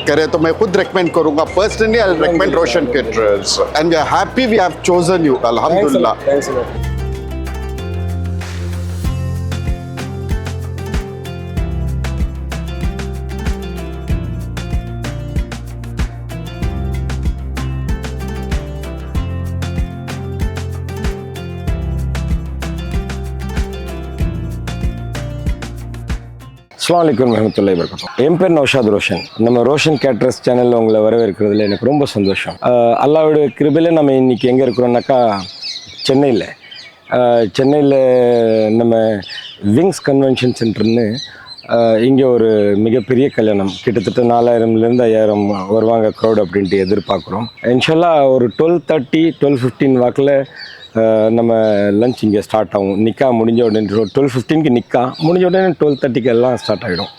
करें तो मैं खुद रेकमेंड करूंगा personally I recommend Roshan caterers and we are happy we have chosen you अल्हम्दुलिल्लाह Thanks a lot. அஸ்ஸலாமு அலைக்கும் வரஹ்மத்துல்லாஹி வபரகாத்துஹு. என் பேர் நௌஷாத் ரோஷன். நம்ம ரோஷன் கேட்டரர்ஸ் சேனலில் உங்களை வரவேற்கிறதுல எனக்கு ரொம்ப சந்தோஷம். அல்லாஹ்வுடைய கிருபையில் நம்ம இன்றைக்கி எங்கே இருக்கிறோம்னாக்கா சென்னையில் நம்ம விங்ஸ் கன்வென்ஷன் சென்டர்னு இங்கே ஒரு மிகப்பெரிய கல்யாணம் கிட்டத்தட்ட 4000லேருந்து 5000 வருவாங்க க்ரௌட் அப்படின்ட்டு எதிர்பார்க்குறோம். இன்ஷால்லா ஒரு 12:30 12:15 வாக்கில் நம்ம லஞ்ச் இங்கே ஸ்டார்ட் ஆகும். நிக்கா முடிஞ்ச உடனே 12:15க்கு நிக்கா முடிஞ்ச உடனே 12:30க்கு எல்லாம் ஸ்டார்ட் ஆகிடும்.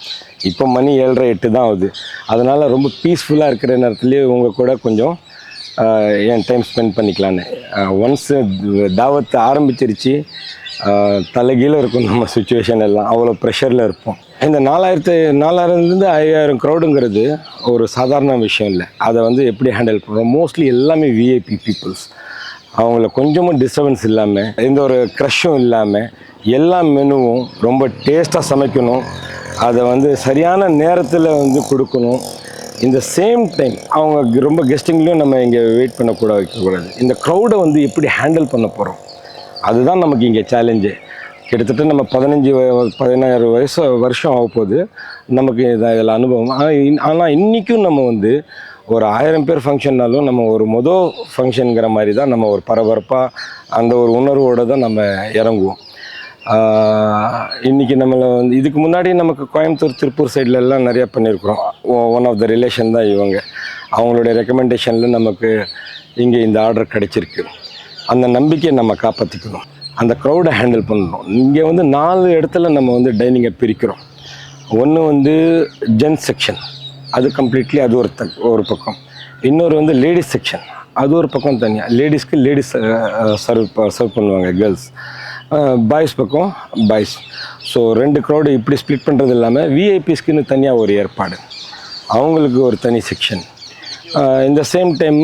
இப்போ மணி 7:30 8 தான் ஆகுது. அதனால் ரொம்ப பீஸ்ஃபுல்லாக இருக்கிற நேரத்துலேயே உங்கள் கூட கொஞ்சம் என் டைம் ஸ்பெண்ட் பண்ணிக்கலான்னு. ஒன்ஸ் தாவத்து ஆரம்பிச்சிருச்சு தலைகீழ இருக்கும் நம்ம சுச்சுவேஷன் எல்லாம், அவ்வளோ ப்ரெஷரில் இருப்போம். இந்த 4000லேருந்து 5000 க்ரௌடுங்கிறது ஒரு சாதாரண விஷயம் இல்லை. அதை வந்து எப்படி ஹேண்டில் பண்ணுறோம்? மோஸ்ட்லி எல்லாமே விஐபி பீப்புள்ஸ். அவங்கள கொஞ்சமும் டிஸ்டர்பன்ஸ் இல்லாமல் எந்த ஒரு க்ரஷ்ஷும் இல்லாமல் எல்லா மெனுவும் ரொம்ப டேஸ்ட்டாக சமைக்கணும். அதை வந்து சரியான நேரத்தில் வந்து கொடுக்கணும். இந்த சேம் டைம் அவங்க ரொம்ப கெஸ்டிங்லேயும் நம்ம இங்கே வெயிட் வைக்கக்கூடாது. இந்த க்ரௌடை வந்து எப்படி ஹேண்டில் பண்ண போகிறோம், அதுதான் நமக்கு இங்கே சேலஞ்சு. கிட்டத்தட்ட நம்ம 16 வருஷம் ஆக போகுது நமக்கு இதில் அனுபவம். ஆனால் இன்றைக்கும் நம்ம வந்து ஒரு 1000 பேர் ஃபங்க்ஷன்னாலும் நம்ம ஒரு ஃபங்க்ஷனுங்கிற மாதிரி தான் நம்ம ஒரு பரபரப்பாக அந்த ஒரு உணர்வோடு தான் நம்ம இறங்குவோம். இன்றைக்கி நம்மளை வந்து இதுக்கு முன்னாடி நமக்கு கோயம்புத்தூர் திருப்பூர் சைட்லலாம் நிறையா பண்ணியிருக்கிறோம். ஒன் ஆஃப் த ரிலேஷன் தான் இவங்க. அவங்களுடைய ரெக்கமெண்டேஷனில் நமக்கு இங்கே இந்த ஆர்டர் கிடச்சிருக்கு. அந்த நம்பிக்கையை நம்ம காப்பாற்றிக்கணும். அந்த க்ரௌடை ஹேண்டில் பண்ணணும். இங்கே வந்து 4 இடத்துல நம்ம வந்து டைனிங்கை பிரிக்கிறோம். ஒன்று வந்து ஜென்ஸ் செக்ஷன், அது கம்ப்ளீட்லி அது ஒரு பக்கம். இன்னொரு வந்து லேடிஸ் செக்ஷன், அது ஒரு பக்கம் தனியாக. லேடிஸ்க்கு லேடிஸ் சர்வ் பண்ணுவாங்க கேர்ள்ஸ். பாய்ஸ் பக்கம் பாய்ஸ். ஸோ 2 க்ரௌடு இப்படி ஸ்ப்ளிட் பண்ணுறது இல்லாமல் விஐபிஸ்க்குன்னு தனியாக ஒரு ஏற்பாடு, அவங்களுக்கு ஒரு தனி செக்ஷன். இந்த சேம் டைம்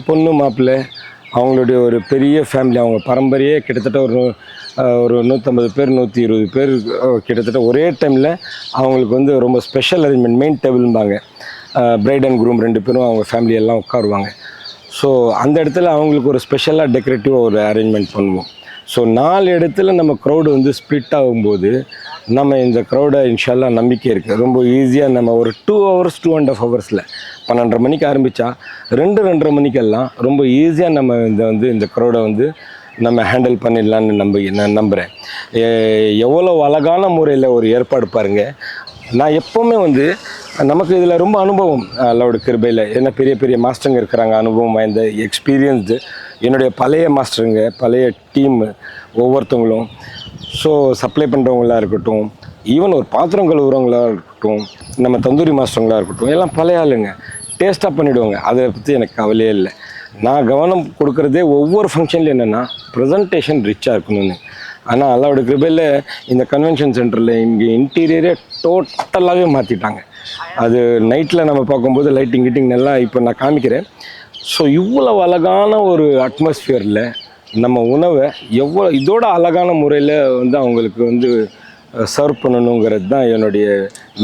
பொண்ணு மாப்பிள்ளை அவங்களுடைய ஒரு பெரிய ஃபேமிலி, அவங்க பரம்பரையே கிட்டத்தட்ட ஒரு 150 பேர் 120 பேர் கிட்டத்தட்ட ஒரே டைமில் அவங்களுக்கு வந்து ரொம்ப ஸ்பெஷல் அரேஞ்ச்மெண்ட். மெயின் டேபிள்பாங்க. பிரைட் அண்ட் க்ரூம் 2 பேரும் அவங்க ஃபேமிலி எல்லாம் உட்காருவாங்க. ஸோ அந்த இடத்துல அவங்களுக்கு ஒரு ஸ்பெஷலாக டெக்கரேட்டிவாக ஒரு அரேஞ்ச்மெண்ட் பண்ணுவோம். ஸோ 4 இடத்துல நம்ம க்ரௌடு வந்து ஸ்ப்ளிட் ஆகும்போது நம்ம இந்த க்ரௌடை இன்ஷால்லா நம்பிக்கை இருக்குது. ரொம்ப ஈஸியாக நம்ம ஒரு 2 hours 2.5 ஹவர்ஸில் 12:30 மணிக்கு ஆரம்பித்தா 2-2:30 மணிக்கெல்லாம் ரொம்ப ஈஸியாக நம்ம இந்த க்ரௌடை வந்து நம்ம ஹேண்டில் பண்ணிடலான்னு நான் நம்புகிறேன். எவ்வளோ அழகான முறையில் ஒரு ஏற்பாடு பாருங்கள். நான் எப்போவுமே வந்து நமக்கு இதில் ரொம்ப அனுபவம் அல்லாஹ்வோட கிருபையில். ஏன்னா பெரிய பெரிய மாஸ்டருங்க இருக்கிறாங்க, அனுபவம் வாய்ந்த எக்ஸ்பீரியன்ஸ்டு. என்னுடைய பழைய மாஸ்டருங்க, பழைய டீம் ஒவ்வொருத்தவங்களும். ஸோ சப்ளை பண்ணுறவங்களாக இருக்கட்டும், ஈவன் ஒரு பாத்திரம் கழுவுறவங்களாக இருக்கட்டும், நம்ம தந்தூரி மாஸ்டருங்களாக இருக்கட்டும், எல்லாம் பழைய ஆளுங்க. டேஸ்ட்டாக பண்ணிவிடுவாங்க. அதை பற்றி எனக்கு கவலையே இல்லை. நான் கவனம் கொடுக்குறதே ஒவ்வொரு ஃபங்க்ஷன்லையும் என்னென்னா ப்ரெசன்டேஷன் ரிச்சாக இருக்கணும்னு. ஆனால் அல்லாஹ்வோட கிருபையில் இந்த கன்வென்ஷன் சென்டரில் இங்கே இன்டீரியரே டோட்டலாகவே மாற்றிட்டாங்க. அது நைட்டில் நம்ம பார்க்கும்போது லைட்டிங் கிட்டிங் நல்லா இப்போ நான் காமிக்கிறேன். ஸோ இவ்வளோ அழகான ஒரு அட்மாஸ்ஃபியரில் நம்ம உணவை இதோட அழகான முறையில் வந்து அவங்களுக்கு வந்து சர்வ் பண்ணணுங்கிறது தான் என்னுடைய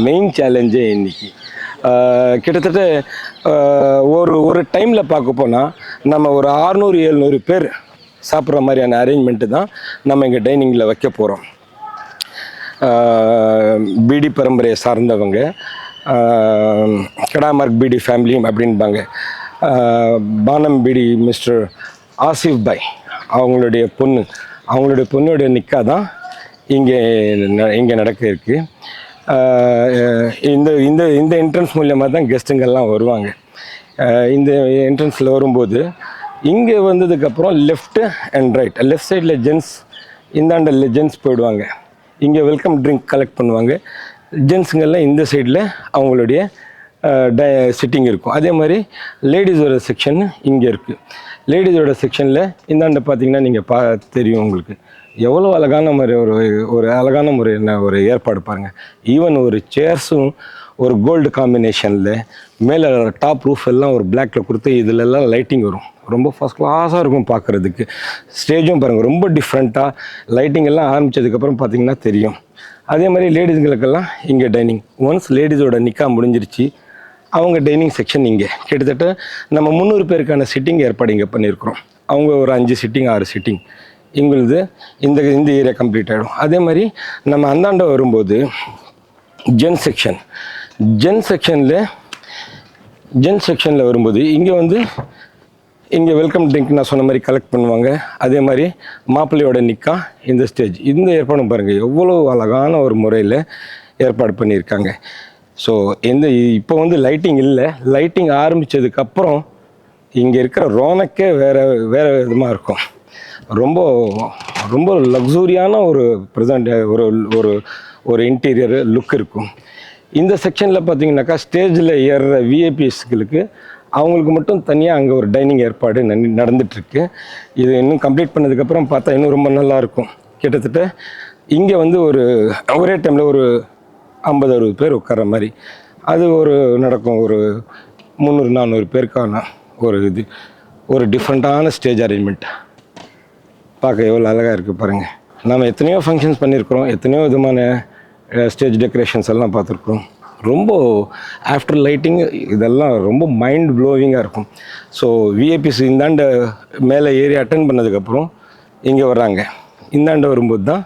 மெயின் சேலஞ்சே இன்றைக்கி. கிட்டத்தட்ட ஒரு டைமில் பார்க்க போனால் நம்ம ஒரு 600-700 பேர் சாப்பிட்ற மாதிரியான அரேஞ்ச்மெண்ட்டு தான் நம்ம இங்கே டைனிங்கில் வைக்க போகிறோம். பிடி பரம்பரையை சார்ந்தவங்க, கடாமார்க் பிடி ஃபேமிலி அப்படின்பாங்க. பானம் பிடி மிஸ்டர் ஆசிஃப் பாய் அவங்களுடைய பொண்ணுடைய நிக்கா தான் இங்கே நடக்க இருக்குது. இந்த என்ட்ரன்ஸ் மூலியமாக தான் கெஸ்ட்டுங்கள்லாம் வருவாங்க. இந்த என்ட்ரன்ஸில் வரும்போது இங்கே வந்ததுக்கப்புறம் லெஃப்ட்டு அண்ட் ரைட், லெஃப்ட் சைடில் ஜென்ஸ், இந்தாண்ட ஜென்ஸ் போயிடுவாங்க. இங்கே வெல்கம் ட்ரிங்க் கலெக்ட் பண்ணுவாங்க. ஜென்ஸுங்கெல்லாம் இந்த சைடில் அவங்களுடைய சிட்டிங் இருக்கும். அதே மாதிரி லேடிஸோட செக்ஷன் இங்கே இருக்குது. லேடிஸோட செக்ஷனில் இந்தாண்ட பார்த்தீங்கன்னா நீங்கள் தெரியும் உங்களுக்கு எவ்வளோ அழகான மாதிரி ஒரு அழகான முறை என்ன ஒரு ஏற்பாடு பாருங்கள். ஈவன் ஒரு சேர்ஸும் ஒரு கோல்டு காம்பினேஷனில் மேலே டாப் ரூஃப் எல்லாம் ஒரு பிளாக்ல கொடுத்து இதிலெல்லாம் லைட்டிங் வரும். ரொம்ப ஃபஸ்ட் கிளாஸாக இருக்கும் பார்க்குறதுக்கு. ஸ்டேஜும் பாருங்கள் ரொம்ப டிஃப்ரெண்ட்டாக லைட்டிங் எல்லாம் ஆரம்பித்ததுக்கப்புறம் பார்த்தீங்கன்னா தெரியும். அதே மாதிரி லேடிஸுங்களுக்கெல்லாம் இங்கே டைனிங். ஒன்ஸ் லேடிஸோட நிக்கா முடிஞ்சிருச்சு, அவங்க டைனிங் செக்ஷன் இங்கே கிட்டத்தட்ட நம்ம 300 பேருக்கான சிட்டிங் ஏற்பாடு இங்கே பண்ணியிருக்கிறோம். அவங்க ஒரு 5 சிட்டிங் 6 சிட்டிங் எங்களுது இந்த ஏரியா கம்ப்ளீட் ஆகிடும். அதே மாதிரி நம்ம அந்தாண்ட வரும்போது ஜென் செக்ஷனில் வரும்போது இங்கே வந்து இங்கே வெல்கம் ட்ரிங்க் நான் சொன்ன மாதிரி கலெக்ட் பண்ணுவாங்க. அதே மாதிரி மாப்பிள்ளையோட நிக்கா இந்த ஸ்டேஜ் இந்த ஏற்பாடும் பாருங்கள் எவ்வளோ அழகான ஒரு முறையில் ஏற்பாடு பண்ணியிருக்காங்க. ஸோ இப்போ வந்து லைட்டிங் இல்லை, லைட்டிங் ஆரம்பித்ததுக்கப்புறம் இங்கே இருக்கிற ரோனக்கே வேறு விதமாக இருக்கும். ரொம்ப ரொம்ப லக்ஸூரியான ஒரு ப்ரெசண்ட் ஒரு இன்டீரியர் லுக் இருக்கும். இந்த செக்ஷனில் பார்த்தீங்கன்னாக்கா ஸ்டேஜில் ஏறுற விஐபிஎஸ்களுக்கு அவங்களுக்கு மட்டும் தனியாக அங்கே ஒரு டைனிங் ஏற்பாடு நடந்துகிட்ருக்கு. இது இன்னும் கம்ப்ளீட் பண்ணதுக்கப்புறம் பார்த்தா இன்னும் ரொம்ப நல்லாயிருக்கும். கிட்டத்தட்ட இங்கே வந்து ஒரே டைமில் ஒரு 50-60 பேர் உட்கார்ற மாதிரி அது நடக்கும். ஒரு 300-400 பேருக்கான ஒரு டிஃப்ரெண்ட்டான ஸ்டேஜ் அரேஞ்ச்மெண்ட் பார்க்க எவ்வளோ அழகாக இருக்குது பாருங்கள். நம்ம எத்தனையோ ஃபங்க்ஷன்ஸ் பண்ணியிருக்கிறோம், எத்தனையோ விதமான ஸ்டேஜ் டெக்கரேஷன்ஸ் எல்லாம் பார்த்துருக்குறோம். ரொம்ப ஆஃப்டர் லைட்டிங் இதெல்லாம் ரொம்ப மைண்ட் ப்ளோவிங்காக இருக்கும். ஸோ விஐபிஸ் இந்தாண்ட மேலே ஏறி அட்டென்ட் பண்ணதுக்கப்புறம் இங்கே வர்றாங்க. இந்தாண்ட வரும்போது தான்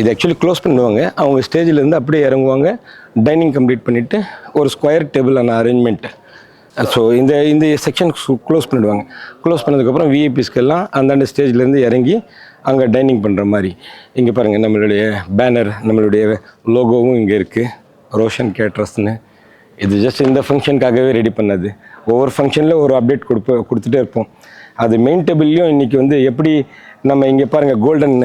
இது ஆக்சுவலி க்ளோஸ் பண்ணுவாங்க. அவங்க ஸ்டேஜிலேருந்து அப்படியே இறங்குவாங்க, டைனிங் கம்ப்ளீட் பண்ணிவிட்டு ஒரு ஸ்கொயர் டேபிளான அரேஞ்ச்மெண்ட்டு. ஸோ இந்த செக்ஷன் க்ளோஸ் பண்ணிவிடுவாங்க. க்ளோஸ் பண்ணதுக்கப்புறம் விஐபிஸ்க்கெல்லாம் அந்தாண்ட ஸ்டேஜ்லேருந்து இறங்கி அங்கே டைனிங் பண்ணுற மாதிரி. இங்கே பாருங்கள் நம்மளுடைய பேனர், நம்மளுடைய லோகோவும் இங்கே இருக்குது, ரோஷன் கேட்ரஸ்ன்னு. இது ஜஸ்ட் இந்த ஃபங்க்ஷனுக்காகவே ரெடி பண்ணது. ஒவ்வொரு ஃபங்க்ஷனில் ஒரு அப்டேட் கொடுத்துட்டே இருப்போம். அது மெயின் டேபிள்லையும் இன்றைக்கி வந்து எப்படி நம்ம இங்கே பாருங்கள் கோல்டன்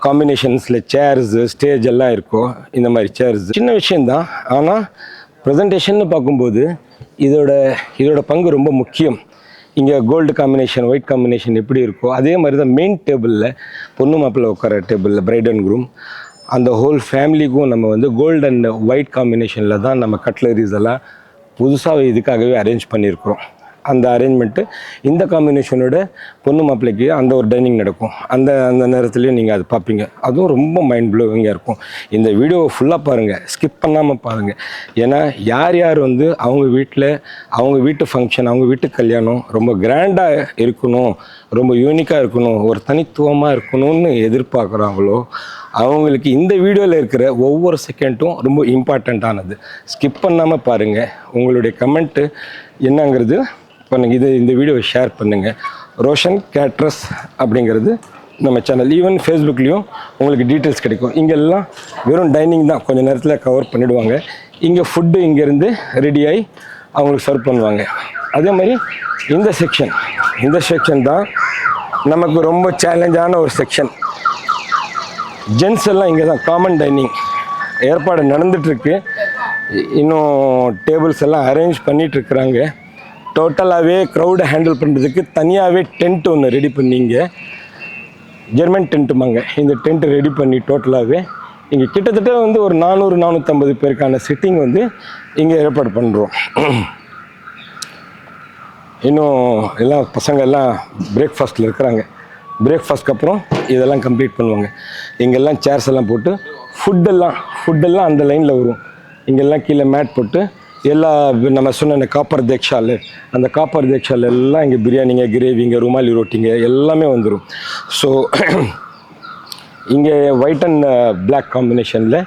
காம்பினேஷன்ஸில் சேர்ஸு ஸ்டேஜ் எல்லாம் இருக்கும். இந்த மாதிரி சேர்ஸ் சின்ன விஷயந்தான், ஆனால் ப்ரெசன்டேஷன்னு பார்க்கும்போது இதோட பங்கு ரொம்ப முக்கியம். இங்கே கோல்டு காம்பினேஷன் ஒயிட் காம்பினேஷன் எப்படி இருக்கோ அதே மாதிரி தான் மெயின் டேபிளில் பொண்ணு மாப்பிள்ளை உட்கார டேபிளில் பிரைட் அண்ட் க்ரூம் அந்த ஹோல் ஃபேமிலிக்கும் நம்ம வந்து கோல்டு அண்ட் ஒயிட் காம்பினேஷனில் தான் நம்ம கட்லரிஸ் எல்லாம் புதுசாக இதுக்காகவே அரேஞ்ச் பண்ணியிருக்கிறோம். அந்த அரேஞ்ச்மெண்ட்டு இந்த காம்பினேஷனோட பொண்ணு மாப்பிள்ளைக்கு அந்த ஒரு டைனிங் நடக்கும். அந்த நேரத்துலேயும் நீங்கள் அது பார்ப்பீங்க. அதுவும் ரொம்ப மைண்ட் ப்ளோவிங்காக இருக்கும். இந்த வீடியோவை ஃபுல்லாக பாருங்கள், ஸ்கிப் பண்ணாமல் பாருங்கள். ஏன்னா யார் வந்து அவங்க வீட்டு ஃபங்க்ஷன், அவங்க வீட்டு கல்யாணம் ரொம்ப கிராண்டாக இருக்கணும், ரொம்ப யூனிக்காக இருக்கணும், ஒரு தனித்துவமாக இருக்கணும்னு எதிர்பார்க்குறாங்களோ அவங்களுக்கு இந்த வீடியோவில் இருக்கிற ஒவ்வொரு செகண்டும் ரொம்ப இம்பார்ட்டண்ட்டானது. ஸ்கிப் பண்ணாமல் பாருங்கள். உங்களுடைய கமெண்ட்டு என்னங்கிறது பண்ணுங்கள். இந்த வீடியோவை ஷேர் பண்ணுங்கள். ரோஷன் கேட்ரஸ் அப்படிங்கிறது நம்ம சேனல். ஈவன் ஃபேஸ்புக்லேயும் உங்களுக்கு டீட்டெயில்ஸ் கிடைக்கும். இங்கெல்லாம் வெறும் டைனிங் தான், கொஞ்சம் நேரத்தில் கவர் பண்ணிவிடுவாங்க. இங்கே ஃபுட்டு இங்கேருந்து ரெடியாகி அவங்களுக்கு சர்வ் பண்ணுவாங்க. அதே மாதிரி இந்த செக்ஷன் தான் நமக்கு ரொம்ப சேலஞ்சான ஒரு செக்ஷன். ஜென்ஸ் எல்லாம் இங்கே தான் காமன் டைனிங் ஏற்பாடு நடந்துகிட்ருக்கு. இன்னும் டேபிள்ஸ் எல்லாம் அரேஞ்ச் பண்ணிகிட்ருக்குறாங்க. டோட்டலாகவே க்ரௌடை ஹேண்டில் பண்ணுறதுக்கு தனியாகவே டென்ட் ஒன்று ரெடி பண்ணிங்க, ஜெர்மன் டென்ட்டுமாங்க. இந்த டென்ட் ரெடி பண்ணி டோட்டலாகவே இங்கே கிட்டத்தட்ட வந்து ஒரு 400-450 பேருக்கான சிட்டிங் வந்து இங்கே ஏற்பாடு பண்ணுறோம். இன்னும் எல்லாம் பசங்க எல்லாம் பிரேக்ஃபாஸ்ட்டில் இருக்கிறாங்க. பிரேக்ஃபாஸ்ட்க்கு அப்புறம் இதெல்லாம் கம்ப்ளீட் பண்ணுவாங்க. இங்கெல்லாம் சேர்ஸ் எல்லாம் போட்டு ஃபுட்டெல்லாம் அந்த லைனில் வரும். இங்கெல்லாம் கீழே மேட் போட்டு எல்லா நம்ம சொன்ன காப்பர் தேக்ஷால், அந்த காப்பர் தேக்ஷால் எல்லாம் இங்கே பிரியாணிங்க, கிரேவிங்க, ருமாலி ரொட்டிங்க எல்லாமே வந்துடும். ஸோ இங்கே ஒயிட் அண்ட் பிளாக் காம்பினேஷனில்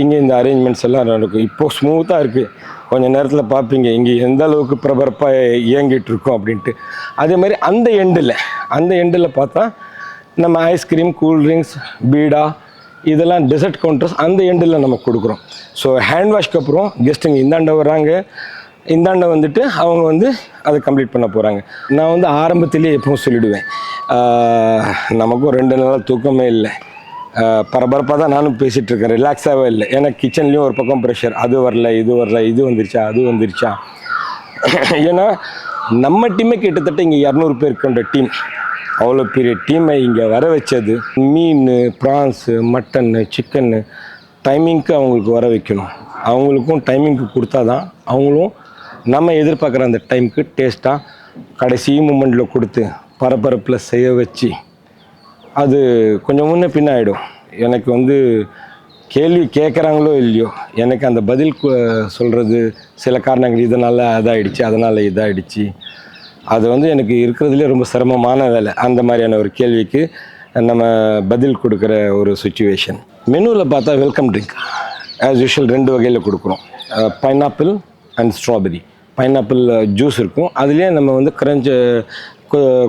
இங்கே இந்த அரேஞ்ச்மெண்ட்ஸ் எல்லாம் நடக்கும். இப்போது ஸ்மூத்தாக இருக்குது. கொஞ்சம் நேரத்தில் பார்ப்பீங்க இங்கே எந்த அளவுக்கு பிரபரப்பாக இயங்கிட்டு இருக்கோம் அப்படின்ட்டு. அதே மாதிரி அந்த எண்டில் பார்த்தா நம்ம ஐஸ்கிரீம், கூல்ட்ரிங்க்ஸ், பீடா இதெல்லாம் டெசர்ட் கவுண்டர்ஸ் அந்த எண்டில் நம்ம கொடுக்குறோம். ஸோ ஹேண்ட் வாஷ்க்கு அப்புறம் கெஸ்ட்டுங்க இந்தாண்ட வர்றாங்க, இந்தாண்ட வந்துட்டு அவங்க வந்து அதை கம்ப்ளீட் பண்ண போகிறாங்க. நான் வந்து ஆரம்பத்திலே எப்பவும் சொல்லிவிடுவேன், நமக்கும் 2 நாள் தூக்கமே இல்லை, பரபரப்பாக தான் நானும் பேசிகிட்ருக்கேன், ரிலாக்ஸாகவே இல்லை. ஏன்னா கிச்சன்லேயும் ஒரு பக்கம் ப்ரெஷர், அது வரல, இது வந்துருச்சா. ஏன்னா நம்ம டீமே கிட்டத்தட்ட இங்கே 200 பேர் கொண்ட டீம். அவ்வளோ பெரிய டீமை இங்கே வர வச்சது மீன், ப்ரான்ஸு, மட்டன்னு, சிக்கன்னு டைமிங்க்கு அவங்களுக்கு வர வைக்கணும். அவங்களுக்கும் டைமிங்க்கு கொடுத்தா தான் அவங்களும் நம்ம எதிர்பார்க்குற அந்த டைமுக்கு டேஸ்ட்டாக கடைசி மூமெண்ட்டில் கொடுத்து பரபரப்பில் செய்ய வச்சு அது கொஞ்சம் முன்ன பின்ன ஆகிடும். எனக்கு வந்து கேள்வி கேட்குறாங்களோ இல்லையோ, எனக்கு அந்த பதில் சொல்கிறது சில காரணங்கள் இதனால் அதாகிடுச்சு, அதனால் இதாகிடுச்சு, அது வந்து எனக்கு இருக்கிறதுலே ரொம்ப சிரமமான வேலை. அந்த மாதிரியான ஒரு கேள்விக்கு நம்ம பதில் கொடுக்குற ஒரு சுச்சுவேஷன். மெனுவில் பார்த்தா வெல்கம் ட்ரிங்க் ஆஸ் யூஷுவல் 2 வகையில் கொடுக்குறோம். Pineapple and strawberry. Pineapple juice இருக்கும், அதுலேயே நம்ம வந்து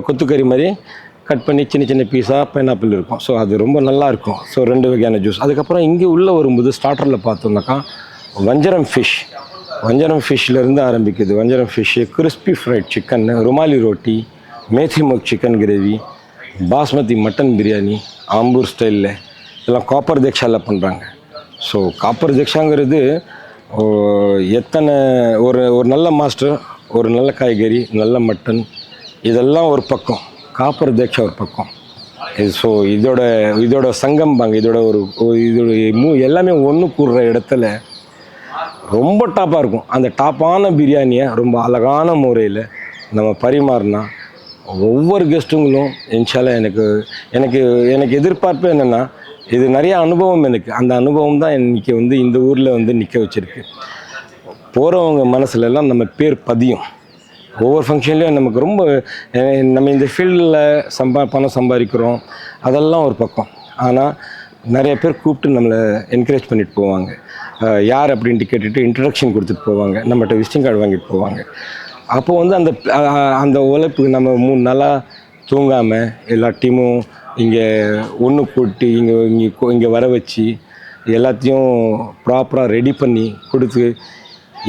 கொத்துக்கறி மாதிரி கட் பண்ணி சின்ன சின்ன பீஸாக பைனாப்பிள் இருக்கும். ஸோ அது ரொம்ப நல்லாயிருக்கும். ஸோ 2 வகையான ஜூஸ். அதுக்கப்புறம் இங்கே உள்ளே வரும்போது ஸ்டார்டரில் பார்த்தோம்னாக்கா வஞ்சரம் ஃபிஷ்லேருந்து ஆரம்பிக்குது. வஞ்சரம் fish, crispy fried chicken, rumali roti, methi mock chicken gravy, basmati mutton biryani, Ambur ஸ்டைலில் இதெல்லாம் காப்பர் தேக்ஷாவில் பண்ணுறாங்க. ஸோ காப்பர் தேக்ஷாங்கிறது எத்தனை ஒரு நல்ல மாஸ்டர், ஒரு நல்ல காய்கறி, நல்ல மட்டன், இதெல்லாம் ஒரு பக்கம், காப்பர் தேக்ஷா ஒரு பக்கம். ஸோ இதோட சங்கம்பாங்க. இதோட எல்லாமே ஒன்று கூடுற இடத்துல ரொம்ப டாப்பாக இருக்கும். அந்த டாப்பான பிரியாணியை ரொம்ப அழகான முறையில் நம்ம பரிமாறினா ஒவ்வொரு கெஸ்ட்டுங்களும் இன்ஷால்லா எனக்கு எதிர்பார்ப்பு என்னென்னா, இது நிறைய அனுபவம் எனக்கு. அந்த அனுபவம் தான் இன்றைக்கி வந்து இந்த ஊரில் வந்து நிற்க வச்சுருக்கு. போகிறவங்க மனசுலலாம் நம்ம பேர் பதியும். ஒவ்வொரு ஃபங்க்ஷன்லேயும் நமக்கு ரொம்ப நம்ம இந்த ஃபீல்டில் பணம் சம்பாதிக்கிறோம், அதெல்லாம் ஒரு பக்கம். ஆனால் நிறைய பேர் கூப்பிட்டு நம்மளை என்கரேஜ் பண்ணிட்டு போவாங்க. யார் அப்படின்ட்டு கேட்டுட்டு இன்ட்ரடக்ஷன் கொடுத்துட்டு போவாங்க, நம்மகிட்ட விசிட்டிங் கார்டு வாங்கிட்டு போவாங்க. அப்போது வந்து அந்த உழைப்பு நம்ம 3 நாளாக தூங்காமல் எல்லா டீமும் இங்கே ஒன்று கூட்டி இங்கே வர வச்சு எல்லாத்தையும் ப்ராப்பராக ரெடி பண்ணி கொடுத்து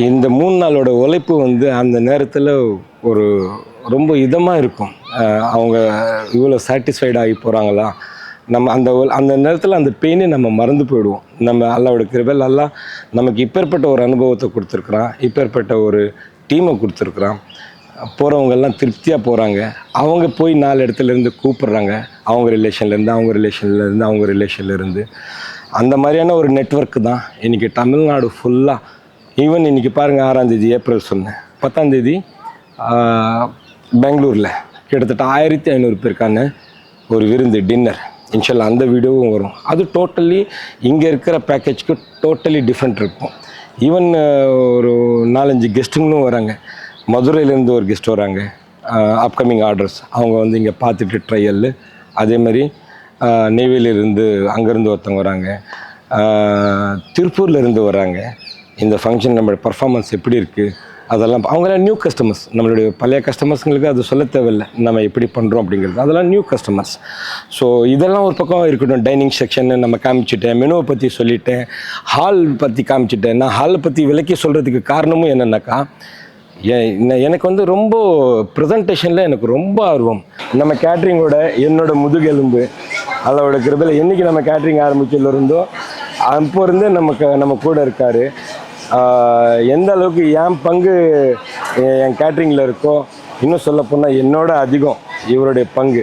இந்த 3 நாளோட உழைப்பு வந்து அந்த நேரத்தில் ஒரு ரொம்ப இதமாக இருக்கும். அவங்க இவ்வளோ சாட்டிஸ்ஃபைட் ஆகி போகிறாங்களா, நம்ம அந்த நேரத்தில் அந்த பெயினே நம்ம மறந்து போயிடுவோம். நம்ம அல்லாவோட கிருபையால் அல்லாஹ் நமக்கு இப்பேற்பட்ட ஒரு அனுபவத்தை கொடுத்துருக்குறான், இப்பேற்பட்ட ஒரு டீமை கொடுத்துருக்குறான். போகிறவங்கெல்லாம் திருப்தியாக போகிறாங்க. அவங்க போய் 4 இடத்துலேருந்து கூப்பிட்றாங்க, அவங்க ரிலேஷன்லேருந்து அந்த மாதிரியான ஒரு நெட்வொர்க்கு தான் இன்றைக்கி தமிழ்நாடு ஃபுல்லாக. ஈவன் இன்றைக்கி பாருங்கள், 6ஆம் தேதி ஏப்ரல் சொன்னேன், 10ஆம் தேதி பெங்களூரில் கிட்டத்தட்ட 1500 பேருக்கான ஒரு விருந்து டின்னர். இன்ஷால்லா அந்த வீடியோவும் வரும். அது டோட்டலி இங்கே இருக்கிற பேக்கேஜ்க்கு டோட்டலி டிஃப்ரெண்ட் இருக்கும். ஈவன் ஒரு 4-5 கெஸ்ட்டுங்களும் வராங்க. மதுரையிலேருந்து ஒரு கெஸ்ட் வராங்க, அப்கமிங் ஆர்டர்ஸ். அவங்க வந்து இங்கே பார்த்துட்டு ட்ரையல். அதே மாதிரி நெய்வேலியிலேருந்து அங்கேருந்து ஒருத்தவங்க வராங்க, திருப்பூர்லேருந்து வராங்க. இந்த ஃபங்க்ஷன் நம்மளோட பர்ஃபார்மன்ஸ் எப்படி இருக்குது அதெல்லாம் அவங்களாம் நியூ கஸ்டமர்ஸ். நம்மளுடைய பழைய கஸ்டமர்ஸுங்களுக்கு அது சொல்ல தேவையில்லை நம்ம எப்படி பண்ணுறோம் அப்படிங்கிறது. அதெல்லாம் நியூ கஸ்டமர்ஸ். ஸோ இதெல்லாம் ஒரு பக்கம் இருக்கட்டும். டைனிங் செக்ஷன் நம்ம காமிச்சிட்டேன், மெனுவை பற்றி சொல்லிட்டேன், ஹால் பற்றி காமிச்சிட்டேன். நான் ஹாலை பற்றி விளக்கி சொல்கிறதுக்கு காரணமும் என்னென்னாக்கா, எனக்கு வந்து ரொம்ப ப்ரெசன்டேஷனில் எனக்கு ரொம்ப ஆர்வம். நம்ம கேட்ரிங்கோட என்னோட முதுகெலும்பு அதோட கிருபையில் என்றைக்கு நம்ம கேட்ரிங் ஆரம்பிச்சதுல இருந்தோ அப்போ இருந்தே நம்ம கூட இருக்கார். எந்த அளவுக்கு என் பங்கு என் கேட்ரிங்கில் இருக்கோ, இன்னும் சொல்ல போனால் என்னோட அதிகம் இவருடைய பங்கு.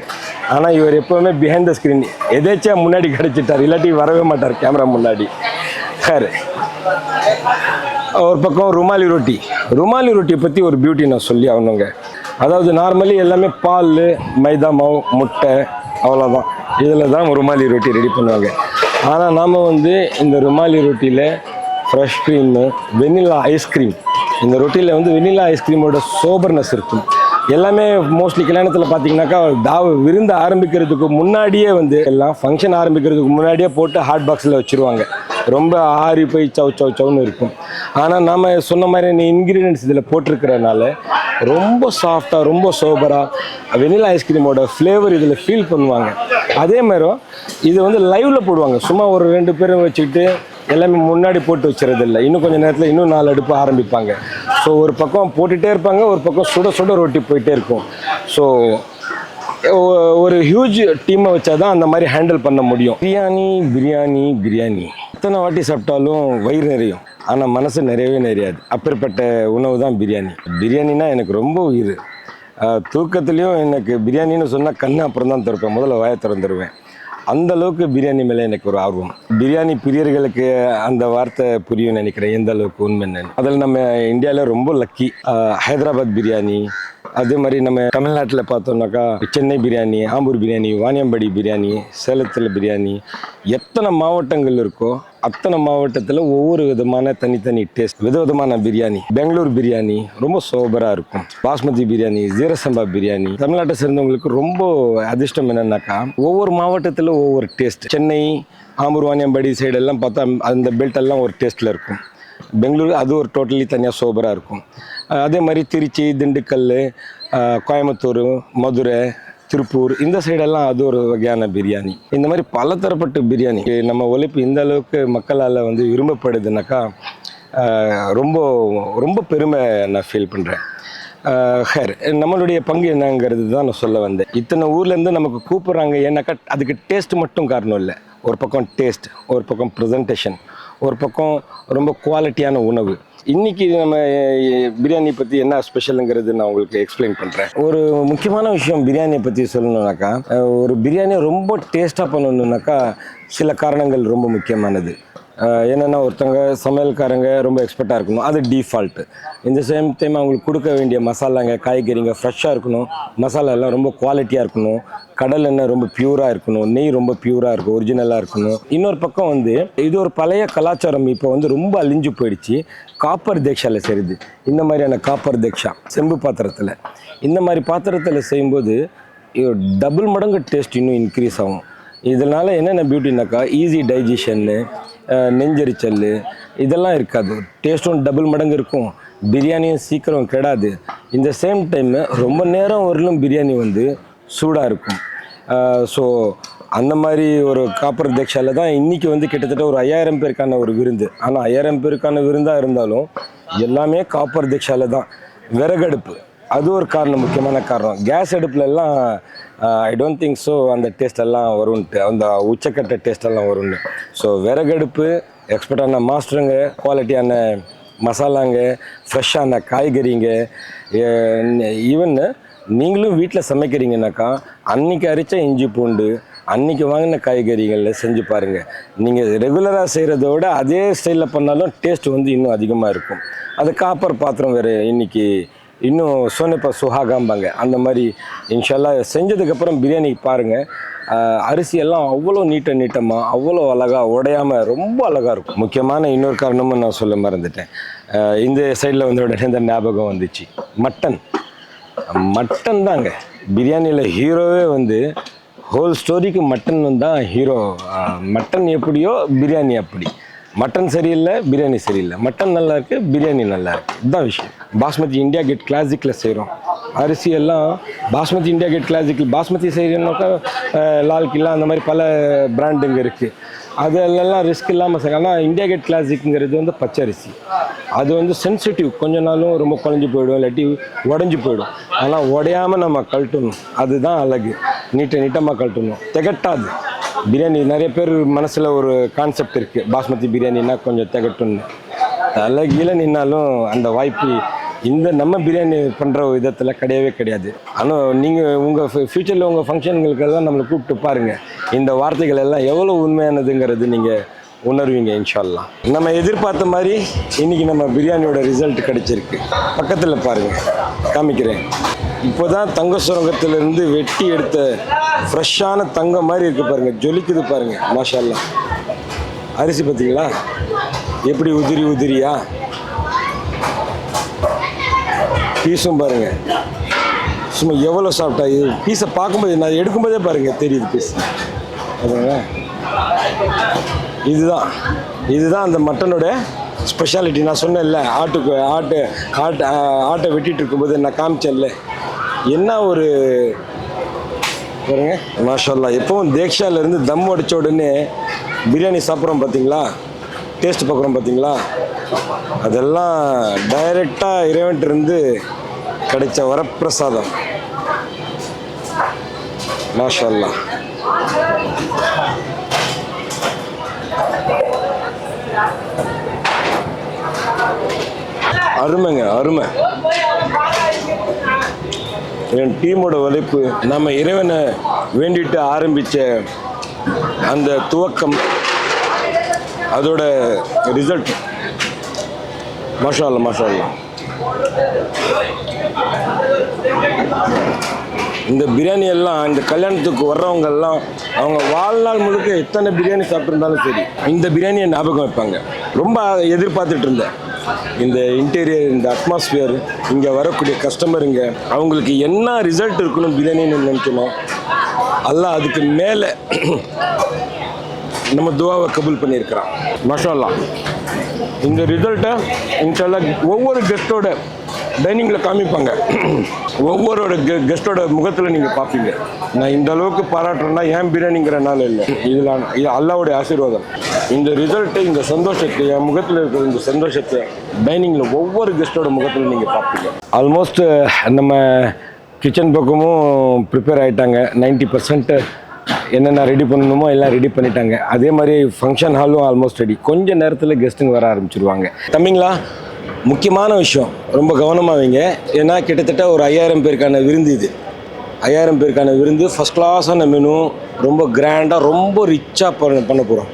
ஆனால் இவர் எப்போவுமே பிஹைண்ட் த ஸ்க்ரீன் எதேச்சா முன்னாடி கிடச்சிட்டார், இல்லாட்டி வரவே மாட்டார் கேமரா முன்னாடி. சார் ஒரு பக்கம் ருமாலி ரொட்டியை பற்றி ஒரு பியூட்டி நான் சொல்லி ஆகணுங்க. அதாவது நார்மலி எல்லாமே பால், மைதா மாவு, முட்டை, அவ்வளோதான். இதில் தான் ருமாலி ரொட்டி ரெடி பண்ணுவாங்க. ஆனால் நாம் வந்து இந்த ருமாலி ரொட்டியில் ஃப்ரெஷ் க்ரீமு, வெனிலா ஐஸ்கிரீம், இந்த ரொட்டியில் வந்து வெனிலா ஐஸ்கிரீமோட சோபர்னஸ் இருக்கும். எல்லாமே மோஸ்ட்லி கல்யாணத்தில் பார்த்தீங்கன்னாக்கா விருந்து ஆரம்பிக்கிறதுக்கு முன்னாடியே வந்து எல்லாம் ஃபங்க்ஷன் ஆரம்பிக்கிறதுக்கு முன்னாடியே போட்டு ஹாட் பாக்ஸில் வச்சுருவாங்க. ரொம்ப ஆறி போய் சவுன்னு இருக்கும். ஆனால் நாம் சொன்ன மாதிரி இன்க்ரீடியன்ட்ஸ் இதில் போட்டிருக்கிறதுனால ரொம்ப சாஃப்டாக, ரொம்ப சோபராக வெனிலா ஐஸ்கிரீமோட ஃப்ளேவர் இதில் ஃபீல் பண்ணுவாங்க. அதே மாதிரி இது வந்து லைவில் போடுவாங்க. சும்மா ஒரு 2 பேரும் வச்சுக்கிட்டு எல்லாமே முன்னாடி போட்டு வச்சுறது இல்லை. இன்னும் கொஞ்சம் நேரத்தில் இன்னும் 4 அடுப்பு ஆரம்பிப்பாங்க. ஸோ ஒரு பக்கம் போட்டுகிட்டே இருப்பாங்க, ஒரு பக்கம் சுட ரொட்டி போயிட்டே இருக்கும். ஸோ ஒரு ஹியூஜ் டீமை வச்சா தான் அந்த மாதிரி ஹேண்டில் பண்ண முடியும். பிரியாணி எத்தனை வாட்டி சாப்பிட்டாலும் வயிறு நிறையும், ஆனால் மனசு நிறையாது. அப்பேற்பட்ட உணவு தான் பிரியாணினா எனக்கு ரொம்ப உயிர். தூக்கத்துலேயும் எனக்கு பிரியாணின்னு சொன்னால் கண்ணு அப்புறம் தான் திறப்பேன், முதல்ல வாயை திறந்துருவேன். அந்த அளவுக்கு பிரியாணி மேலே எனக்கு ஒரு ஆர்வம். பிரியாணி பிரியர்களுக்கு அந்த வார்த்தை புரியும் நினைக்கிறேன், எந்த அளவுக்கு உண்மைன்னு. அதில் நம்ம இந்தியாவில் ரொம்ப லக்கி. ஹைதராபாத் பிரியாணி, அதே மாதிரி நம்ம தமிழ்நாட்டில் பார்த்தோம்னாக்கா சென்னை பிரியாணி, ஆம்பூர் பிரியாணி, வாணியம்பாடி பிரியாணி, சேலத்தில் பிரியாணி, எத்தனை மாவட்டங்கள் இருக்கோ அத்தனை மாவட்டத்தில் ஒவ்வொரு விதமான தனித்தனி டேஸ்ட், விதவிதமான பிரியாணி. பெங்களூர் பிரியாணி ரொம்ப சூப்பராக இருக்கும். பாஸ்மதி பிரியாணி, ஜீரசம்பா பிரியாணி. தமிழ்நாட்டை சேர்ந்தவங்களுக்கு ரொம்ப அதிர்ஷ்டம் என்னன்னாக்கா ஒவ்வொரு மாவட்டத்தில் ஒவ்வொரு டேஸ்ட். சென்னை, ஆம்பூர், வாணியம்பாடி சைடெல்லாம் பார்த்தா அந்த பெல்ட் எல்லாம் ஒரு டேஸ்ட்டில் இருக்கும். பெங்களூர் அது ஒரு டோட்டலி தனியாக சூப்பராக இருக்கும். அதே மாதிரி திருச்சி, திண்டுக்கல், கோயம்புத்தூர், மதுரை, திருப்பூர் இந்த சைடெல்லாம் அது ஒரு வகையான பிரியாணி. இந்த மாதிரி பல தரப்பட்ட பிரியாணி. நம்ம உழைப்பு இந்த அளவுக்கு மக்களால் வந்து விரும்பப்படுதுனாக்கா ரொம்ப ரொம்ப பெருமை நான் ஃபீல் பண்ணுறேன். ஹேர் நம்மளுடைய பங்கு என்னங்கிறது தான் நான் சொல்ல வந்தேன். இத்தனை ஊர்லேருந்து நமக்கு கூப்பிட்றாங்க ஏன்னாக்கா அதுக்கு டேஸ்ட் மட்டும் காரணம் இல்லை. ஒரு பக்கம் டேஸ்ட், ஒரு பக்கம் ப்ரெசன்டேஷன், ஒரு பக்கம் ரொம்ப குவாலிட்டியான உணவு. இன்றைக்கி நம்ம பிரியாணி பற்றி என்ன ஸ்பெஷலுங்கிறது நான் உங்களுக்கு எக்ஸ்பிளைன் பண்ணுறேன். ஒரு முக்கியமான விஷயம் பிரியாணியை பற்றி சொல்லணுன்னாக்கா, ஒரு பிரியாணியை ரொம்ப டேஸ்ட்டாக பண்ணணுன்னாக்கா சில காரணங்கள் ரொம்ப முக்கியமானது. என்னென்னா ஒருத்தங்க சமையல்காரங்க ரொம்ப எக்ஸ்பர்ட்டாக இருக்கணும், அது டிஃபால்ட்டு. இந்த சேம் டைம் அவங்களுக்கு கொடுக்க வேண்டிய மசாலாங்க, காய்கறிங்க ஃப்ரெஷ்ஷாக இருக்கணும், மசாலா எல்லாம் ரொம்ப குவாலிட்டியாக இருக்கணும், கடல் எண்ணெய் ரொம்ப பியூராக இருக்கணும், நெய் ரொம்ப பியூராக இருக்கும், ஒரிஜினலாக இருக்கணும். இன்னொரு பக்கம் வந்து இது ஒரு பழைய கலாச்சாரம் இப்போ வந்து ரொம்ப அழிஞ்சு போயிடுச்சு. காப்பர் தேக்ஷாவில் செய்யுது. இந்த மாதிரியான காப்பர் தேக்ஷா செம்பு பாத்திரத்தில், இந்த மாதிரி பாத்திரத்தில் செய்யும்போது டபுள் மடங்கு டேஸ்ட் இன்னும் இன்க்ரீஸ் ஆகும். இதனால் என்னென்ன பியூட்டினாக்கா ஈஸி டைஜஷன்னு, நெஞ்சரிச்சல் இதெல்லாம் இருக்காது. டேஸ்ட்டும் டபுள் மடங்கு இருக்கும், பிரியாணியும் சீக்கிரம் கெடாது. இந்த சேம் டைம் ரொம்ப நேரம் வரலும் பிரியாணி வந்து சூடாக இருக்கும். ஸோ அந்த மாதிரி ஒரு காப்பர் தேக்ஷாவில் தான் இன்றைக்கி வந்து கிட்டத்தட்ட ஒரு 5000 பேருக்கான ஒரு விருந்து. ஆனால் 5000 பேருக்கான விருந்தாக இருந்தாலும் எல்லாமே காப்பர் தேக்ஷாவில் தான். விறகடுப்பு அது ஒரு காரணம், முக்கியமான காரணம். கேஸ் அடுப்புலலாம் ஐ டோன்ட் திங்க் ஸோ அந்த டேஸ்டெல்லாம் வரும்ன்ட்டு, அந்த உச்சக்கட்ட டேஸ்டெல்லாம் வரும்னு. ஸோ விறகடுப்பு, எக்ஸ்பர்ட்டான மாஸ்டருங்க, குவாலிட்டியான மசாலாங்க, ஃப்ரெஷ்ஷான காய்கறிங்க, ஈவன் நீங்களும் வீட்டில் சமைக்கிறீங்கனாக்கா அன்றைக்கி அரைச்ச இஞ்சி பூண்டு, அன்றைக்கி வாங்கின காய்கறிகளில் செஞ்சு பாருங்கள். நீங்கள் ரெகுலராக செய்கிறத விட அதே ஸ்டைலில் பண்ணாலும் டேஸ்ட் வந்து இன்னும் அதிகமாக இருக்கும். அது காப்பர் பாத்திரம் வேறு இன்றைக்கி இன்னும் சோனப்பா சுஹாகாம்பாங்க. அந்த மாதிரி இன்ஷால்லா செஞ்சதுக்கப்புறம் பிரியாணி பாருங்கள், அரிசியெல்லாம் அவ்வளோ நீட்டமாக அவ்வளோ அழகாக உடையாமல் ரொம்ப அழகாக இருக்கும். முக்கியமான இன்னொரு காரணமும் நான் சொல்ல மறந்துட்டேன். இந்த சைடில் வந்து உடனே இந்த ஞாபகம் வந்துச்சு, மட்டன் தாங்க பிரியாணியில் ஹீரோவே. வந்து ஹோல் ஸ்டோரிக்கு மட்டன் தான் ஹீரோ. மட்டன் எப்படியோ பிரியாணி அப்படி. மட்டன் சரியில்லை, பிரியாணி சரியில்லை. மட்டன் நல்லா இருக்குது, பிரியாணி நல்லா இருக்குது. இதுதான் விஷயம். பாஸ்மதி இந்தியா கேட் கிளாசிக்கில் செய்கிறோம். அரிசி எல்லாம் பாஸ்மதி இந்தியா கேட் கிளாசிக்கில் பாஸ்மதி செய்கிறோம்னாக்கா லால் கில்லா அந்த மாதிரி பல பிராண்டுங்க இருக்குது. அதெல்லாம் ரிஸ்க் இல்லாமல் செய்யலாம். ஆனால் இந்தியா கேட் கிளாசிக்ங்கிறது வந்து பச்சரிசி. அது வந்து சென்சிட்டிவ், கொஞ்ச நாளும் ரொம்ப குழஞ்சி போயிடும், இல்லாட்டி உடஞ்சி போயிடும். ஆனால் உடையாமல் நம்ம கழட்டணும், அதுதான் அழகு. நீட்டமாக கழட்டணும், திகட்டாது. பிரியாணி நிறைய பேர் மனசில் ஒரு கான்செப்ட் இருக்குது, பாஸ்மதி பிரியாணின்னா கொஞ்சம் திகட்டும்னு. அழகில் நின்னாலும் அந்த வாய்ப்பு இந்த நம்ம பிரியாணி பண்ணுற விதத்தில் கிடையாது. ஆனால் நீங்கள் உங்கள் ஃப்யூச்சரில் உங்கள் ஃபங்க்ஷன்களுக்கெல்லாம் நம்மளை கூப்பிட்டு பாருங்கள். இந்த வார்த்தைகள் எல்லாம் எவ்வளோ உண்மையானதுங்கிறது நீங்கள் உணர்வீங்க இன்ஷால்லா. நம்ம எதிர்பார்த்த மாதிரி இன்றைக்கி நம்ம பிரியாணியோட ரிசல்ட் கிடச்சிருக்கு. பக்கத்தில் பாருங்கள், காமிக்கிறேன். இப்போ தான் தங்க சுரங்கத்திலேருந்து வெட்டி எடுத்த ஃப்ரெஷ்ஷான தங்கம் மாதிரி இருக்குது பாருங்கள், ஜொலிக்குது பாருங்கள். மாஷா அல்லாஹ். அரிசி பார்த்தீங்களா எப்படி உதிரியா, பீஸும் பாருங்கள் சும்மா எவ்வளோ சாப்பிட்டா. இது பீஸை பார்க்கும்போது நான் எடுக்கும்போதே பாருங்கள் தெரியுது பீஸ். அதுங்க இதுதான் அந்த மட்டனோட ஸ்பெஷாலிட்டி. நான் சொன்னேன்ல, ஆட்டை வெட்டிகிட்டு இருக்கும்போது நான் காமிச்சேன்ல, என்ன ஒரு பாருங்க மாஷா அல்லாஹ். எப்பவும் தேக்ஷாலேருந்து தம் அடித்த உடனே பிரியாணி சாப்பிட்றோம் பார்த்தீங்களா, டேஸ்ட் பார்க்குறோம் பார்த்தீங்களா, அதெல்லாம் டைரெக்டாக இறைவன்ட்டிருந்து கிடைச்ச வரப்பிரசாதம். மாஷா அல்லாஹ். அருமை. என் டீமோட உழைப்பு, நம்ம இறைவனை வேண்டிட்டு ஆரம்பித்த அந்த துவக்கம், அதோட ரிசல்ட் மாஷா அல்லாஹ் மாஷா அல்லாஹ். இந்த பிரியாணி எல்லாம் இந்த கல்யாணத்துக்கு வர்றவங்க எல்லாம் அவங்க வாழ்நாள் முழுக்க எத்தனை பிரியாணி சாப்பிட்ருந்தாலும் சரி இந்த பிரியாணியை ஞாபகம் வைப்பாங்க. ரொம்ப எதிர்பார்த்துட்டு இருந்தேன் இந்த இன்டீரியர், இந்த அட்மாஸ்பியர், இங்கே வரக்கூடிய கஸ்டமருங்க அவங்களுக்கு என்ன ரிசல்ட் இருக்கணும் பிரியாணின்னு நினைக்கணும். அல்லாஹ் அதுக்கு மேலே நம்ம துவாவை கபூல் பண்ணியிருக்கிறான். மாஷா அல்லாஹ். இந்த ரிசல்ட்டை இன்ஷால்லாஹ் ஒவ்வொரு கெஸ்ட்டோட டைனிங்கில் காமிப்பாங்க. ஒவ்வொரு கெஸ்ட்டோட முகத்தில் நீங்கள் பார்ப்பீங்க. நான் இந்த அளவுக்கு பாராட்டுறேன்னா ஏன் பிரியாணிங்கிறனால இல்லை, இது அல்லாஹ்வுடைய ஆசீர்வாதம். இந்த ரிசல்ட்டு, இந்த சந்தோஷத்தை, என் முகத்தில் இருக்கிற இந்த சந்தோஷத்தை டைனிங்கில் ஒவ்வொரு கெஸ்ட்டோட முகத்தில் நீங்கள் பார்ப்பீங்க. ஆல்மோஸ்ட் நம்ம கிச்சன் பக்கமும் ப்ரிப்பேர் ஆகிட்டாங்க. 90% என்னென்ன ரெடி பண்ணணுமோ எல்லாம் ரெடி பண்ணிட்டாங்க. அதே மாதிரி ஃபங்க்ஷன் ஹாலும் ஆல்மோஸ்ட் ரெடி. கொஞ்சம் நேரத்தில் கெஸ்ட்டுங்க வர ஆரம்பிச்சிருவாங்க. தம்பிங்களா, முக்கியமான விஷயம் ரொம்ப கவனமாக வைங்க. ஏன்னா கிட்டத்தட்ட ஒரு 5000 பேருக்கான விருந்து இது. 5000 பேருக்கான விருந்து, ஃபஸ்ட் கிளாஸான மெனு, ரொம்ப கிராண்டாக, ரொம்ப ரிச்சாக பண்ண போகிறோம்.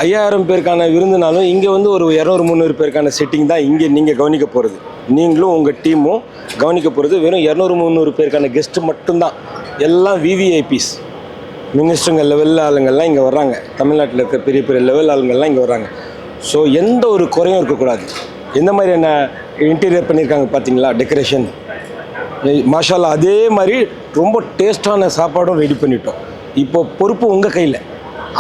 5000 பேருக்கான விருந்துனாலும் இங்கே வந்து ஒரு 200-300 பேருக்கான செட்டிங் தான் இங்கே நீங்கள் கவனிக்க போகிறது. நீங்களும் உங்கள் டீமும் கவனிக்க போகிறது வெறும் 200-300 பேருக்கான கெஸ்ட்டு மட்டும்தான். எல்லாம் விவிஐபிஸ், மினிஸ்டருங்க லெவலில் ஆளுங்கள்லாம் இங்கே வர்றாங்க. தமிழ்நாட்டில் இருக்க பெரிய பெரிய லெவல் ஆளுங்கள்லாம் இங்கே வர்றாங்க. ஸோ எந்த ஒரு குறையும் இருக்கக்கூடாது. எந்த மாதிரி என்ன இன்டீரியர் பண்ணியிருக்காங்க பார்த்தீங்களா, டெக்கரேஷன் மாஷா அல்லாஹ். அதே மாதிரி ரொம்ப டேஸ்டான சாப்பாடும் ரெடி பண்ணிட்டோம். இப்போ பொறுப்பு உங்கள் கையில்.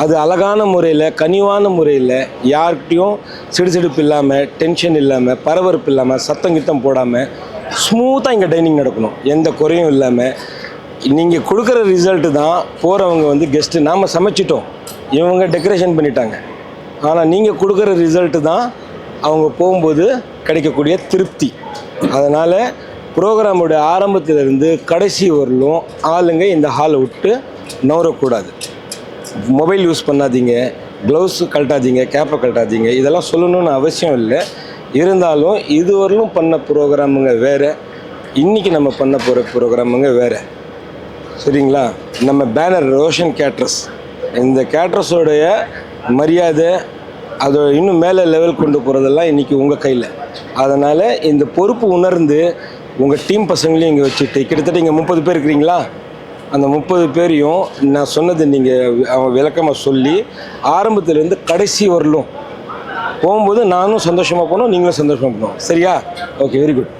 அது அழகான முறையில், கனிவான முறையில், யார்கிட்டையும் சிடுசிடுப்பு இல்லாமல், டென்ஷன் இல்லாமல், பரபரப்பு இல்லாமல், சத்தம் போடாமல் ஸ்மூத்தாக இங்கே டைனிங் நடக்கணும். எந்த குறையும் இல்லாமல் நீங்கள் கொடுக்குற ரிசல்ட்டு தான் போகிறவங்க வந்து கெஸ்ட்டு. நாம் சமைச்சிட்டோம், இவங்க டெக்கரேஷன் பண்ணிட்டாங்க. ஆனால் நீங்கள் கொடுக்குற ரிசல்ட்டு தான் அவங்க போகும்போது கிடைக்கக்கூடிய திருப்தி. அதனால் ப்ரோக்ராமோட ஆரம்பத்திலிருந்து கடைசி வரலும் ஆளுங்க இந்த ஹாலை விட்டு நவரக்கூடாது. மொபைல் யூஸ் பண்ணாதீங்க, க்ளவுஸ் கழட்டாதீங்க, கேப்பை கழட்டாதீங்க. இதெல்லாம் சொல்லணும்னு அவசியம் இல்லை. இருந்தாலும் இதுவரையிலும் பண்ண ப்ரோக்ராமுங்க வேறு, இன்றைக்கி நம்ம பண்ண போகிற ப்ரோக்ராமுங்க வேறு. சரிங்களா? நம்ம பேனர் ரோஷன் கேட்ரஸ், இந்த கேட்ரஸோடைய மரியாதை, அதை இன்னும் மேலே லெவல் கொண்டு போகிறதெல்லாம் இன்றைக்கி உங்கள் கையில். அதனால் இந்த பொறுப்பு உணர்ந்து உங்கள் டீம் பசங்களையும் இங்கே வச்சுட்டு, கிட்டத்தட்ட இங்கே 30 பேர் இருக்கிறீங்களா, அந்த 30 பேரையும் நான் சொன்னது நீங்கள் விளக்கமாக சொல்லி ஆரம்பத்துலேருந்து கடைசி வரலும் போகும்போது நானும் சந்தோஷமாக போகணும், நீங்களும் சந்தோஷமாக போகணும். சரியா? Okay, very good.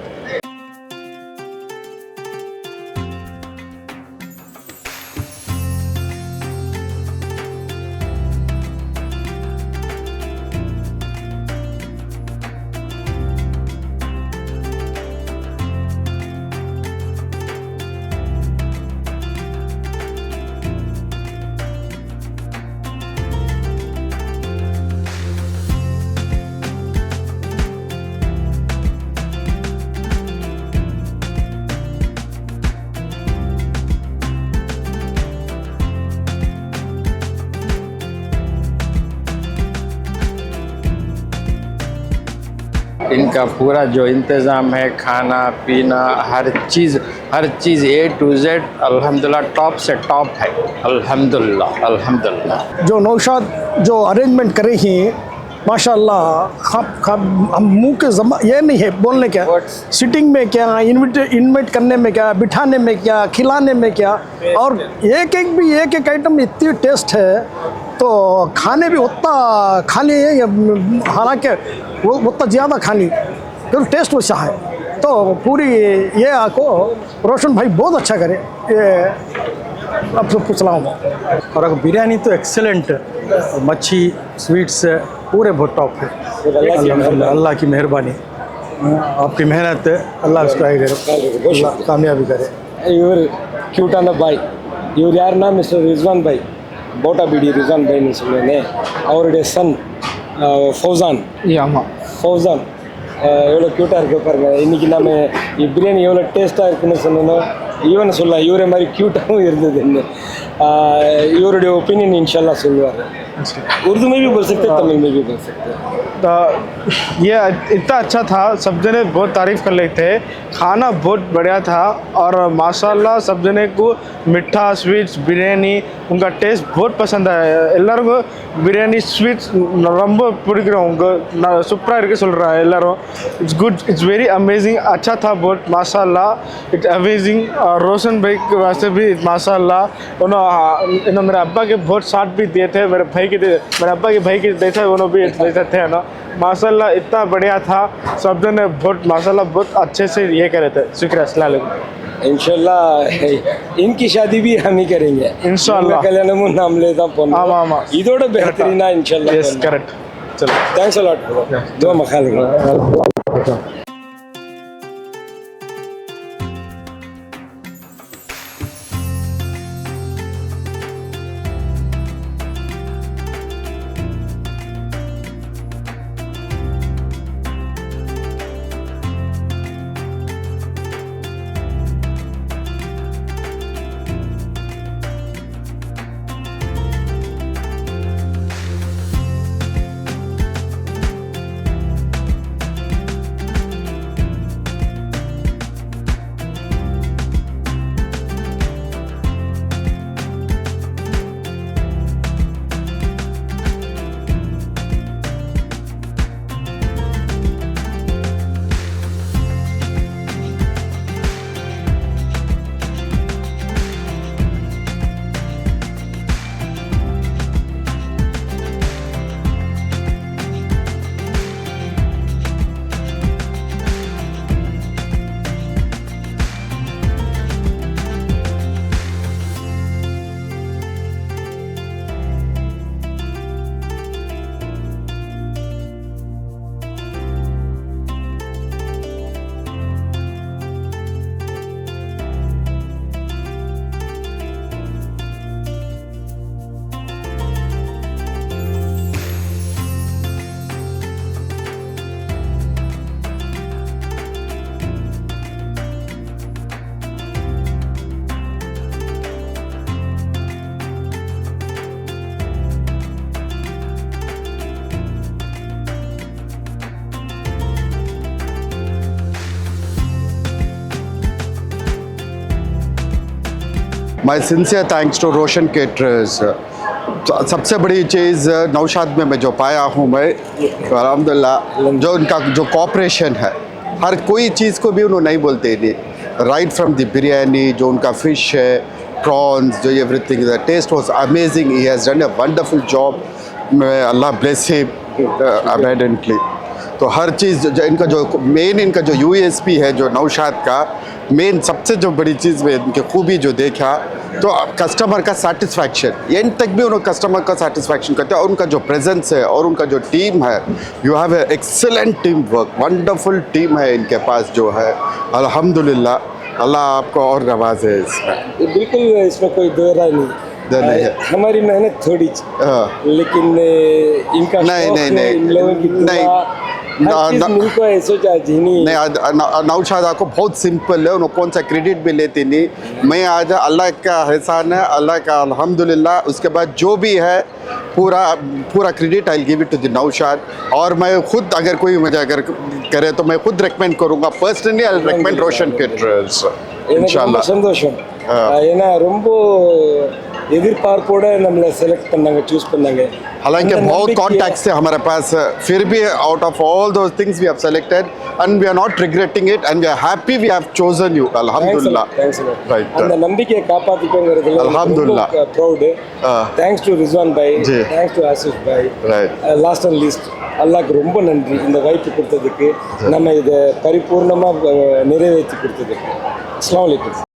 इनका पूरा जो इंतज़ाम है, खाना पीना, हर चीज़ A to Z अल्हम्दुलिल्लाह टॉप से टॉप है। अल्हम्दुलिल्लाह अल्हम्दुलिल्लाह। जो नौशाद जो अरेंजमेंट करे हैं माशाल्लाह, हम मुँह के ये नहीं है बोलने क्या, सिटिंग में क्या, इनवाइट करने में क्या, बिठाने में क्या, खिलाने में क्या, और एक एक आइटम इतनी टेस्ट है तो खाने भी उतना खाली है, हालांकि वो उतना ज़्यादा खाली तो टेस्ट वैसा है। तो पूरी ये आपको रोशन भाई बहुत अच्छा करे, ये अब तो पूछ रहा हूँ। और बिरयानी तो एक्सेलेंट, मच्छी स्वीट्स पूरे बहुत टॉप है। अल्हम्दुलिल्लाह, अल्लाह की मेहरबानी, आपकी मेहनत अल्लाह उसको आगे करे, कामयाबी करे। இவர் க்யூட்டான பாய். இவர் யாருன்னா மிஸ்டர் ரிஸ்வான் பாய், போட்டா பிடி ரிஸ்வான் பாய்னு சொல்லுவேனே, அவருடைய சன் ஃபௌசான். ஆமாம், ஃபௌசான் எவ்வளோ க்யூட்டாக இருக்க பாருங்கள். இன்றைக்கி நம்ம பிரியாணி எவ்வளோ டேஸ்ட்டாக இருக்குன்னு சொன்னோம், ஈவன் சொல்லலாம் இவரே மாதிரி க்யூட்டாகவும் இருந்ததுன்னு. இவருடைய ஒப்பீனியன் இன்ஷால்லா சொல்லுவார். उर्दू में भी बोल सकते हैं, तमिल में भी बोल सकते हैं. ये इतना अच्छा था, सब जने बहुत तारीफ़ कर रहे थे, खाना बहुत बढ़िया था और माशाल्लाह सब जने को मिठा स्वीट्स बिरयानी उनका टेस्ट बहुत पसंद आया. எல்லாருக்கும் பிரியாணி ஸ்வீட்ஸ் ரொம்ப பிடிக்கிறோம். உங்கள் சூப்பராக இருக்குது சொல்கிறேன் எல்லாரும். It's good, it's very amazing. अच्छा था बहुत माशाल्लाह. It's amazing. रोशन भाई के वास्ते भी माशाल्लाह. उन्होंने मेरे अब्बा के बहुत साथ भी दिए थे, मेरे अब्बा के भाई के देखे उन्होंने भी देते थे ना. माशाल्लाह इतना बढ़िया था. सब जने बहुत माशाल्लाह बहुत अच्छे से ये करे थे. शुक्रिया. अस्सलाम वालेकुम. इंशाल्लाह इनकी शादी भी हम ही करेंगे इंशाल्लाह. कल्याणमु नाम लेता पोन ஆமாம் ஆமாம். இதோட பெஹத்தரினா इंशाल्लाह. Yes correct. चलो थैंक्स अ लॉट. दुआ मखाल. My sincere thanks to Roshan Caterers. सबसे बड़ी चीज़ नौशाद में मैं जो पाया हूँ मैं अल्हम्दुलिल्लाह जो उनका जो कॉपरेशन है हर कोई चीज़ को भी उन्होंने नहीं बोलते नहीं. राइट फ्रॉम द बिरयानी जो उनका फिश है प्रॉन्स जो everything the taste was amazing. He has done a wonderful job. Allah bless him abundantly. तो हर चीज़ इनका जो मेन इनका जो USP है जो नौशाद का मेन सबसे जो बड़ी चीज़ में इनकी खूबी जो देखा तो कस्टमर का सेटिस्फैक्शन एंड तक भी उन्होंने कस्टमर का सेटिस्फैक्शन करते हैं. और उनका जो प्रेजेंस है और उनका जो टीम है you have a excellent team work. Wonderful team है इनके पास जो है. अल्हम्दुलिल्लाह. अल्लाह आपको और नवाजे इसमें. बिल्कुल इसमें कोई दो राय नहीं है. हमारी मेहनत थोड़ी लेकिन इनका नहीं इन लोगों की मिलको ऐसे नहीं. नौशादा को बहुत सिंपल है. उन्होंने कौन सा क्रेडिट भी लेती नहीं. मैं आज अल्लाह का एहसान है अल्लाह का अल्हम्दुलिल्लाह. उसके बाद जो भी है पूरा credit I give it to the Naushad. और मैं खुद अगर कोई मुझे अगर करे तो मैं खुद रेकमेंड करूँगा personally. I recommend Roshan caterers इंशाल्लाह. சந்தோஷம். ஏன்னா ரொம்ப எதிர்பார்ப்போட நம்மளை செலக்ட் பண்ணாங்க चूज பண்ணாங்க. हालांकि बहुत कॉन्टैक्ट्स थे हमारे पास फिर भी out of all those things we have selected and we are not regretting it and we are happy we have chosen you. अल्हम्दुलिल्लाह. राइट. அந்த நம்பிக்கையை காப்பாத்திட்டோங்கிறதுல अल्हम्दुलिल्लाह proud. தேங்க்ஸ் டு ரிஸ்வான் பாய், தேங்க்ஸ் டு ஆசிஃப் பாய். லாஸ்ட் அண்ட் லீஸ்ட் அல்லாஹ்க்கு ரொம்ப நன்றி இந்த வாய்ப்பு கொடுத்ததுக்கு, நம்ம இதை பரிபூர்ணமாக நிறைவேற்றி கொடுத்ததுக்கு. அஸ்ஸலாமு அலைக்கும்.